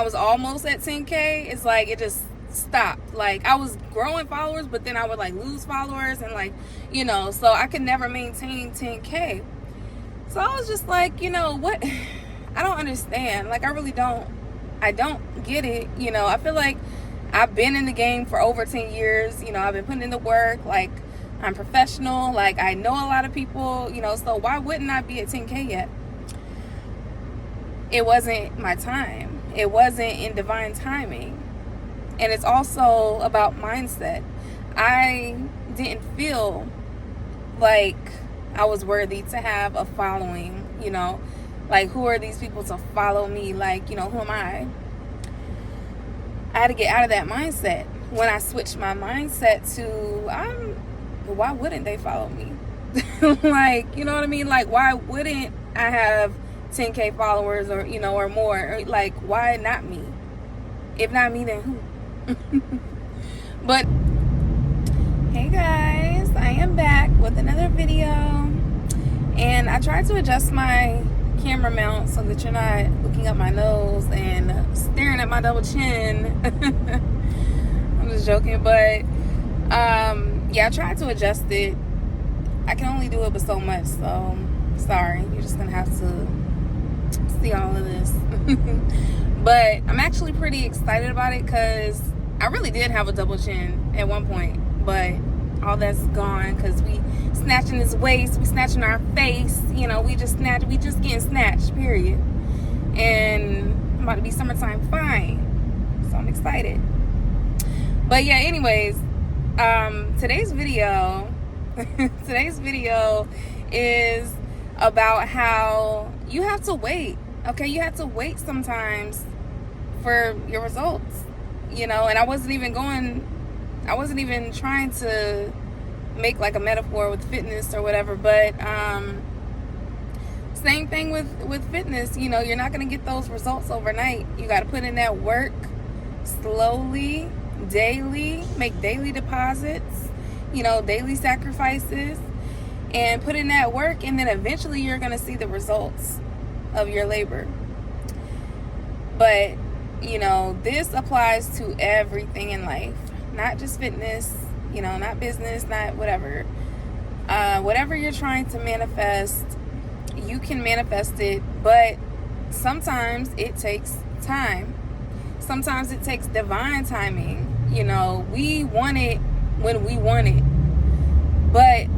I was almost at 10K, it's like it just stopped. Like I was growing followers, but then I would like lose followers and like, so I could never maintain 10K. So I was just like, what? I don't understand. Like I really don't. I don't get it. I feel like I've been in the game for over 10 years. I've been putting in the work. Like I'm professional. Like I know a lot of people, so why wouldn't I be at 10K yet? It wasn't my time. It wasn't in divine timing. And it's also about mindset. I didn't feel like I was worthy to have a following, like who are these people to follow me? Like, who am I? I had to get out of that mindset. When I switched my mindset to, why wouldn't they follow me? Like, you know what I mean? Like, why wouldn't I have 10K followers or, or more? Like, why not me? If not me, then who? But, hey guys, I am back with another video. And I tried to adjust my camera mount so that you're not looking up my nose and staring at my double chin. I'm just joking, but yeah, I tried to adjust it. I can only do it but so much, so sorry. You're just gonna have to see all of this. But I'm actually pretty excited about it because I really did have a double chin at one point, but all that's gone because we snatching his waist, we snatching our face, we just getting snatched, period. And I'm about to be summertime fine, so I'm excited. But yeah, anyways, today's video is about how you have to wait. Okay, you have to wait sometimes for your results, and I wasn't even trying to make like a metaphor with fitness or whatever, but same thing with fitness. You're not going to get those results overnight. You got to put in that work slowly, daily, make daily deposits, daily sacrifices, and put in that work, and then eventually you're going to see the results of your labor. But this applies to everything in life, not just fitness, not business, not whatever. Whatever you're trying to manifest, you can manifest it, but sometimes it takes time. Sometimes it takes divine timing. We want it when we want it, but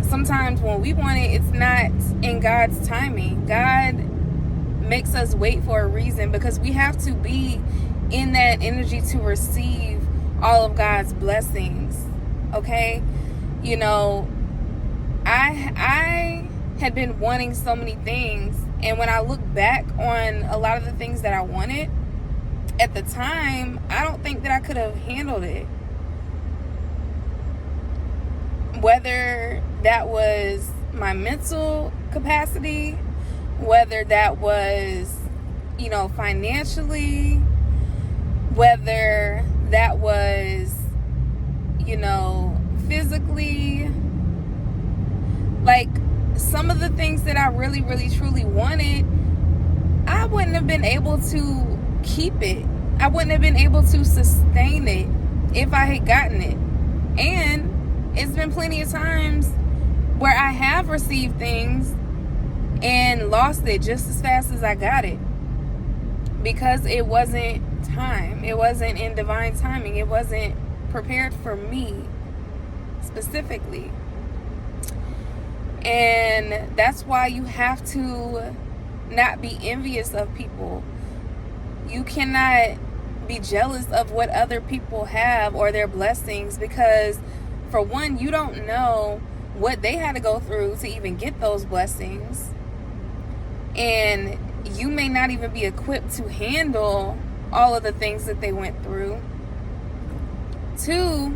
sometimes when we want it, it's not in God's timing. God makes us wait for a reason because we have to be in that energy to receive all of God's blessings. Okay, I had been wanting so many things, and when I look back on a lot of the things that I wanted at the time, I don't think that I could have handled it. Whether that was my mental capacity, whether that was, financially, whether that was, physically, like some of the things that I really, really, truly wanted, I wouldn't have been able to keep it. I wouldn't have been able to sustain it if I had gotten it. And it's been plenty of times where I have received things and lost it just as fast as I got it because it wasn't time. It wasn't in divine timing. It wasn't prepared for me specifically. And that's why you have to not be envious of people. You cannot be jealous of what other people have or their blessings because, for one, you don't know what they had to go through to even get those blessings. And you may not even be equipped to handle all of the things that they went through. Two,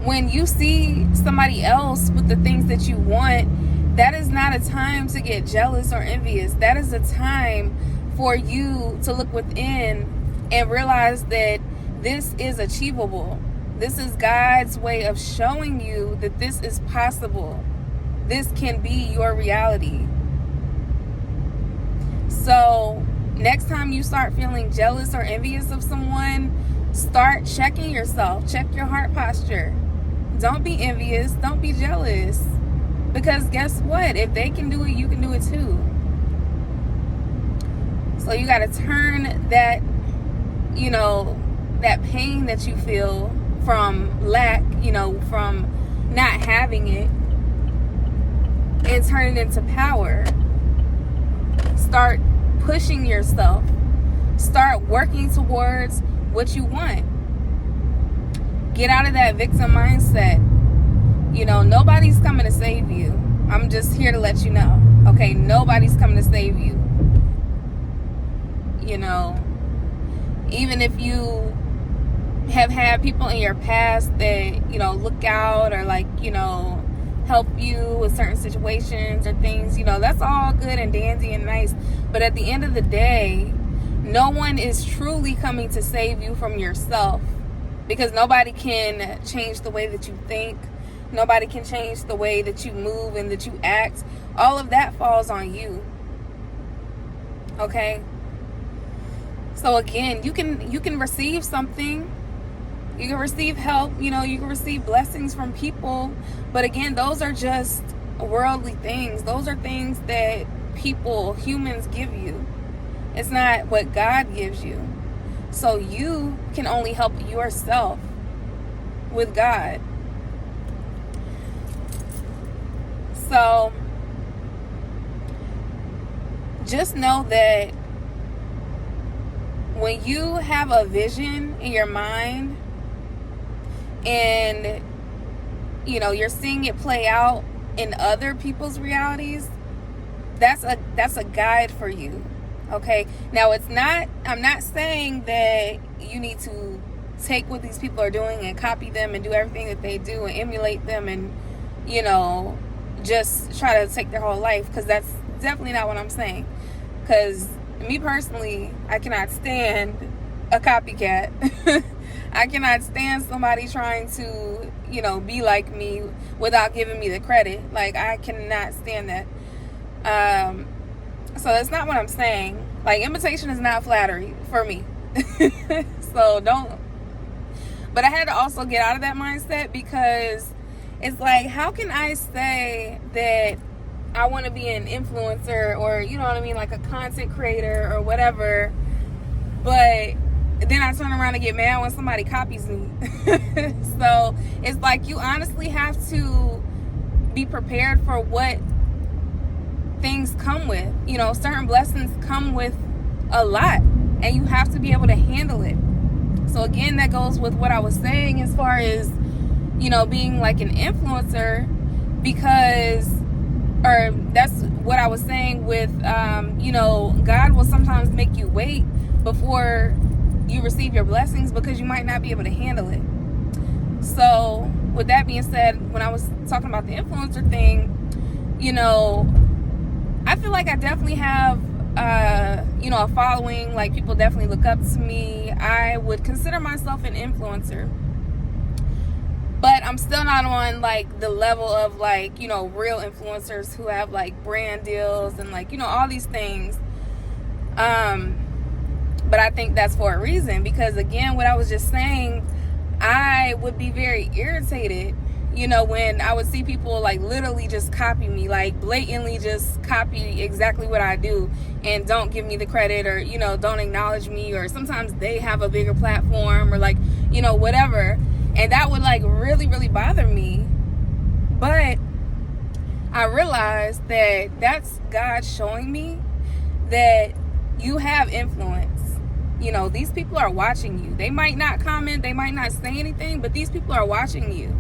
when you see somebody else with the things that you want, that is not a time to get jealous or envious. That is a time for you to look within and realize that this is achievable. This is God's way of showing you that this is possible. This can be your reality. So next time you start feeling jealous or envious of someone, start checking yourself. Check your heart posture. Don't be envious. Don't be jealous. Because guess what? If they can do it, you can do it too. So you got to turn that, that pain that you feel from lack, from not having it, and turn it into power. Start pushing yourself. Start working towards what you want. Get out of that victim mindset. Nobody's coming to save you. I'm just here to let you know. Okay, nobody's coming to save you. Even if you have had people in your past that, look out or help you with certain situations or things, that's all good and dandy and nice. But at the end of the day, no one is truly coming to save you from yourself, because nobody can change the way that you think. Nobody can change the way that you move and that you act. All of that falls on you. Okay? So again, you can receive something. You can receive help. You can receive blessings from people. But again, those are just worldly things. Those are things that humans give you. It's not what God gives you. So you can only help yourself with God. So just know that when you have a vision in your mind and you're seeing it play out in other people's realities, that's a guide for you. Okay? Now I'm not saying that you need to take what these people are doing and copy them and do everything that they do and emulate them and just try to take their whole life, because that's definitely not what I'm saying. Because me personally, I cannot stand a copycat. I cannot stand somebody trying to, be like me without giving me the credit. I cannot stand that. So that's not what I'm saying. Imitation is not flattery for me. So don't. But I had to also get out of that mindset, because it's how can I say that I want to be an influencer or, a content creator or whatever, but then I turn around and get mad when somebody copies me. So it's you honestly have to be prepared for what things come with. Certain blessings come with a lot, and you have to be able to handle it. So again, that goes with what I was saying as far as being an influencer, or that's what I was saying with, God will sometimes make you wait before you receive your blessings, because you might not be able to handle it. So with that being said, when I was talking about the influencer thing, I feel like I definitely have, a following. People definitely look up to me. I would consider myself an influencer. But I'm still not on the level of real influencers who have brand deals and all these things. But I think that's for a reason, because again, what I was just saying, I would be very irritated, when I would see people literally just copy me, blatantly just copy exactly what I do and don't give me the credit, or don't acknowledge me, or sometimes they have a bigger platform, or whatever. And that would really, really bother me. But I realized that that's God showing me that you have influence. These people are watching you. They might not comment, they might not say anything, but these people are watching you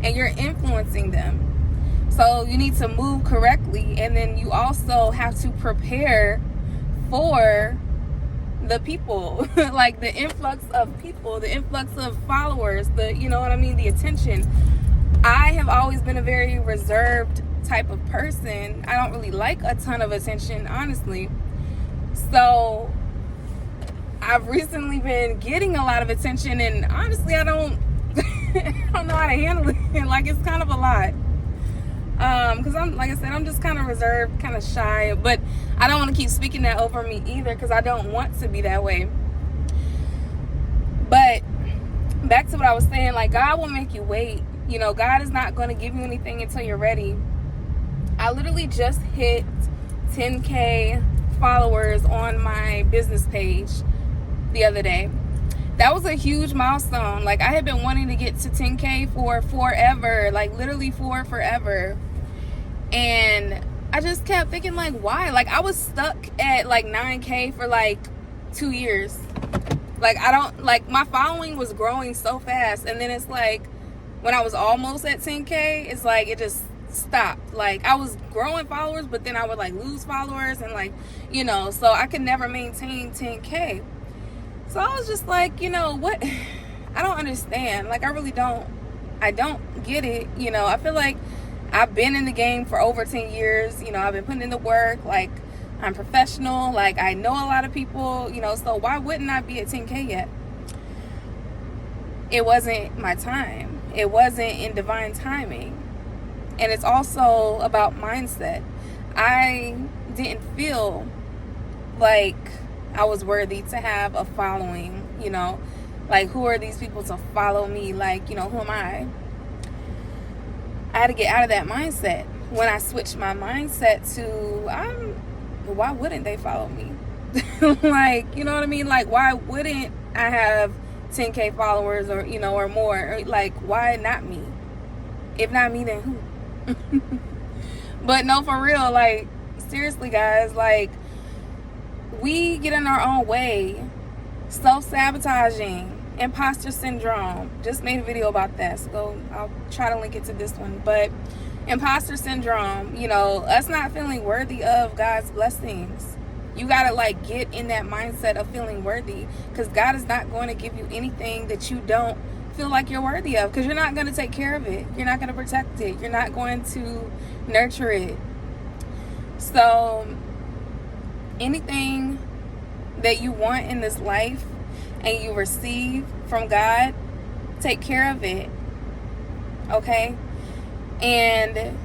and you're influencing them. So you need to move correctly, and then you also have to prepare for the people, the influx of people, the influx of followers, the attention. I have always been a very reserved type of person. I don't really like a ton of attention, honestly. So I've recently been getting a lot of attention, and honestly, I don't I don't know how to handle it. It's kind of a lot. Because I'm, like I said, I'm just kind of reserved, kind of shy, but I don't want to keep speaking that over me either, because I don't want to be that way. But back to what I was saying, like, God will make you wait. You know, God is not going to give you anything until you're ready. I literally just hit 10K followers on my business page the other day. That was a huge milestone. Like, I had been wanting to get to 10K for forever, like literally for forever. And I just kept thinking, like, why? Like, I was stuck at like 9K for like 2 years. Like, I don't, like, my following was growing so fast. And then it's like, when I was almost at 10K, it's like, it just stopped. Like, I was growing followers, but then I would like lose followers, and like, you know, so I could never maintain 10K. So I was just like, you know what? I don't understand. Like, I really don't. I don't get it. You know, I feel like I've been in the game for over 10 years. You know, I've been putting in the work. Like, I'm professional. Like, I know a lot of people, you know, so why wouldn't I be at 10K yet? It wasn't my time. It wasn't in divine timing. And it's also about mindset. I didn't feel like I was worthy to have a following, you know, like, who are these people to follow me? Like, you know, who am I? I had to get out of that mindset. When I switched my mindset to, why wouldn't they follow me? Like, you know what I mean? Like, why wouldn't I have 10K followers, or, you know, or more? Or, like, why not me? If not me, then who? But no, for real, like, seriously, guys, like, we get in our own way. Self-sabotaging, imposter syndrome. Just made a video about that, so I'll try to link it to this one. But imposter syndrome, you know, us not feeling worthy of God's blessings. You gotta, like, get in that mindset of feeling worthy, because God is not going to give you anything that you don't feel like you're worthy of, because you're not going to take care of it. You're not going to protect it. You're not going to nurture it. So anything that you want in this life and you receive from God, take care of it. Okay? And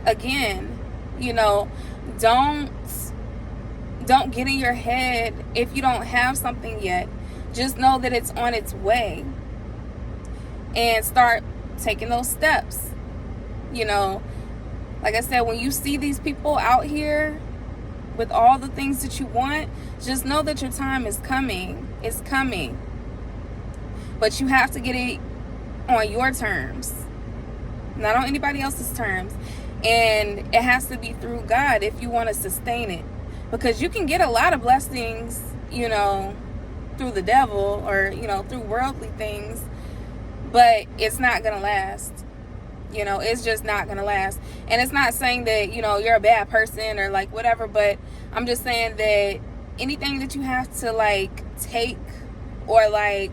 again, you know, don't get in your head if you don't have something yet. Just know that it's on its way, and start taking those steps. You know, like I said, when you see these people out here with all the things that you want, just know that your time is coming. It's coming. But you have to get it on your terms, not on anybody else's terms. And it has to be through God if you want to sustain it. Because you can get a lot of blessings, you know, through the devil, or, you know, through worldly things, but it's not going to last. You know, it's just not going to last. And it's not saying that, you know, you're a bad person or like whatever, but I'm just saying that anything that you have to like take, or like,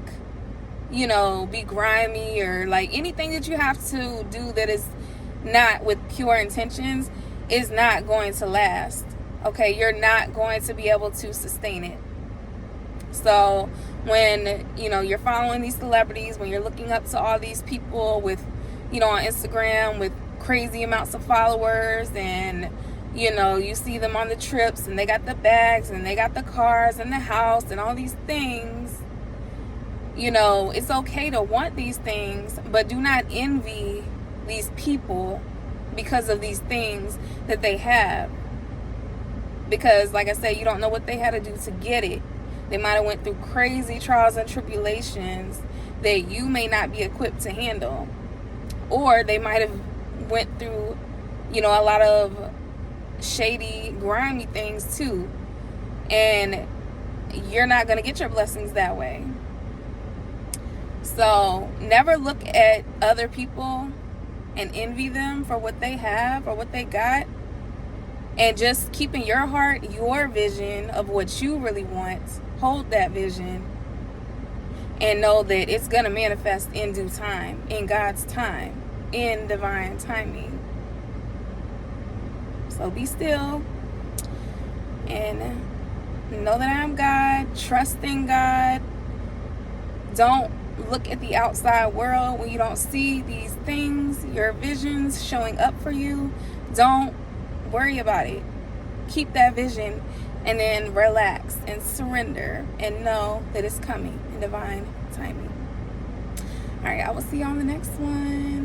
you know, be grimy, or like anything that you have to do that is not with pure intentions, is not going to last. Okay, you're not going to be able to sustain it. So when, you know, you're following these celebrities, when you're looking up to all these people with, you know, on Instagram with crazy amounts of followers, and, you know, you see them on the trips, and they got the bags, and they got the cars, and the house, and all these things, you know, it's okay to want these things, but do not envy these people because of these things that they have. Because, like I said, you don't know what they had to do to get it. They might have went through crazy trials and tribulations that you may not be equipped to handle. Or they might have went through, you know, a lot of shady, grimy things too. And you're not going to get your blessings that way. So never look at other people and envy them for what they have or what they got. And just keep in your heart your vision of what you really want. Hold that vision. And know that it's going to manifest in due time. In God's time. In divine timing. So be still. And know that I am God. Trust in God. Don't look at the outside world, when you don't see these things, your visions showing up for you, don't worry about it. Keep that vision and then relax and surrender and know that it's coming in divine timing. All right, I will see you on the next one.